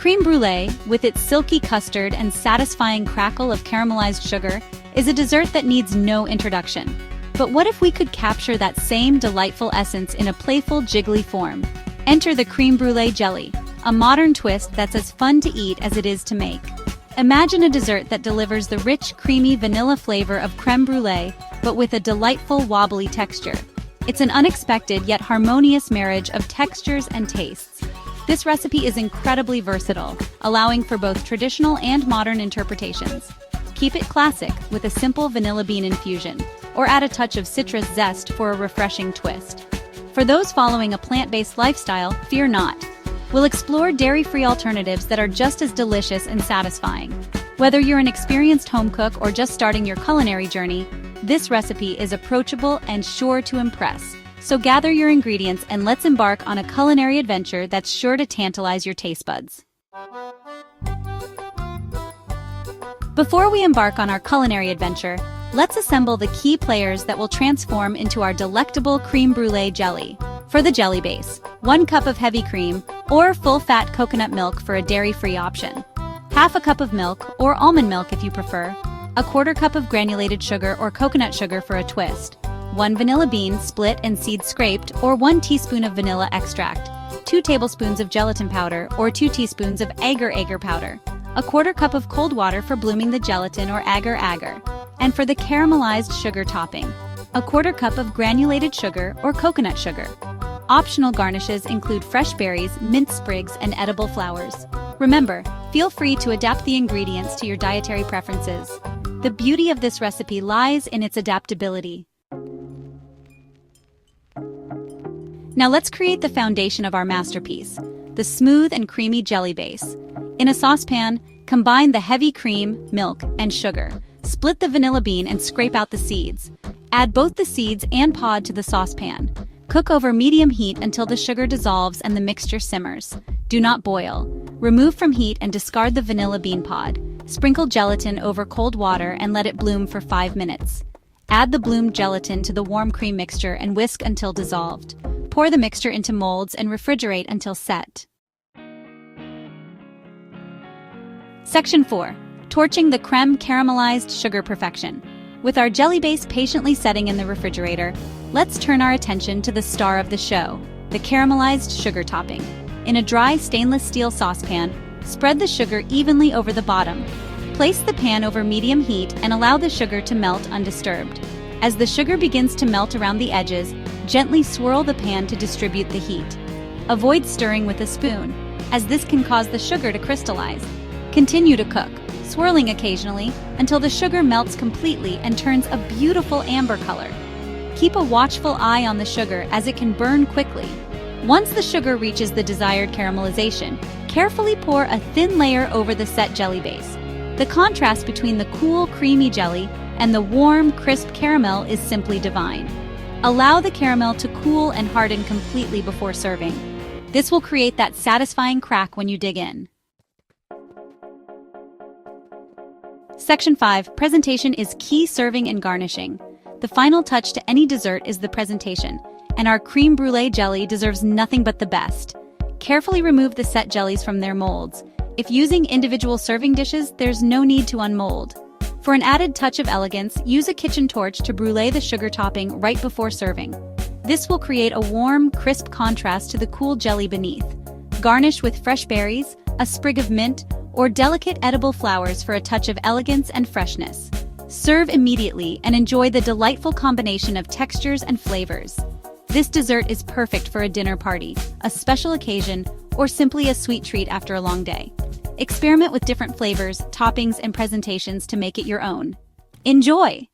Creme brulee, with its silky custard and satisfying crackle of caramelized sugar, is a dessert that needs no introduction. But what if we could capture that same delightful essence in a playful, jiggly form? Enter the creme brulee jelly, a modern twist that's as fun to eat as it is to make. Imagine a dessert that delivers the rich, creamy vanilla flavor of creme brulee, but with a delightful, wobbly texture. It's an unexpected yet harmonious marriage of textures and tastes. This recipe is incredibly versatile, allowing for both traditional and modern interpretations. Keep it classic with a simple vanilla bean infusion, or add a touch of citrus zest for a refreshing twist. For those following a plant-based lifestyle, fear not. We'll explore dairy-free alternatives that are just as delicious and satisfying. Whether you're an experienced home cook or just starting your culinary journey, this recipe is approachable and sure to impress. So gather your ingredients and let's embark on a culinary adventure that's sure to tantalize your taste buds. Before we embark on our culinary adventure, let's assemble the key players that will transform into our delectable creme brulee jelly. For the jelly base, 1 cup of heavy cream or full-fat coconut milk for a dairy-free option. Half a cup of milk, or almond milk if you prefer. 1/4 cup of granulated sugar or coconut sugar for a twist. 1 vanilla bean, split and seed scraped, or 1 teaspoon of vanilla extract. 2 tablespoons of gelatin powder or 2 teaspoons of agar-agar powder. 1/4 cup of cold water for blooming the gelatin or agar-agar. And for the caramelized sugar topping, 1/4 cup of granulated sugar or coconut sugar. Optional garnishes include fresh berries, mint sprigs, and edible flowers. Remember, feel free to adapt the ingredients to your dietary preferences. The beauty of this recipe lies in its adaptability. Now let's create the foundation of our masterpiece, the smooth and creamy jelly base. In a saucepan, combine the heavy cream, milk, and sugar. Split the vanilla bean and scrape out the seeds. Add both the seeds and pod to the saucepan. Cook over medium heat until the sugar dissolves and the mixture simmers. Do not boil. Remove from heat and discard the vanilla bean pod. Sprinkle gelatin over cold water and let it bloom for 5 minutes. Add the bloomed gelatin to the warm cream mixture and whisk until dissolved. Pour the mixture into molds and refrigerate until set. Section 4. Torching the crème caramelized sugar perfection. With our jelly base patiently setting in the refrigerator, let's turn our attention to the star of the show, the caramelized sugar topping. In a dry stainless steel saucepan, spread the sugar evenly over the bottom. Place the pan over medium heat and allow the sugar to melt undisturbed. As the sugar begins to melt around the edges, gently swirl the pan to distribute the heat. Avoid stirring with a spoon, as this can cause the sugar to crystallize. Continue to cook, swirling occasionally until the sugar melts completely and turns a beautiful amber color. Keep a watchful eye on the sugar as it can burn quickly. Once the sugar reaches the desired caramelization, carefully pour a thin layer over the set jelly base. The contrast between the cool, creamy jelly and the warm, crisp caramel is simply divine. Allow the caramel to cool and harden completely before serving. This will create that satisfying crack when you dig in. Section 5. Presentation is key. Serving and garnishing. The final touch to any dessert is the presentation, and our creme brulee jelly deserves nothing but the best. Carefully remove the set jellies from their molds. If using individual serving dishes, there's no need to unmold. For an added touch of elegance, use a kitchen torch to brulee the sugar topping right before serving. This will create a warm, crisp contrast to the cool jelly beneath. Garnish with fresh berries, a sprig of mint, or delicate edible flowers for a touch of elegance and freshness. Serve immediately and enjoy the delightful combination of textures and flavors. This dessert is perfect for a dinner party, a special occasion, or simply a sweet treat after a long day. Experiment with different flavors, toppings, and presentations to make it your own. Enjoy!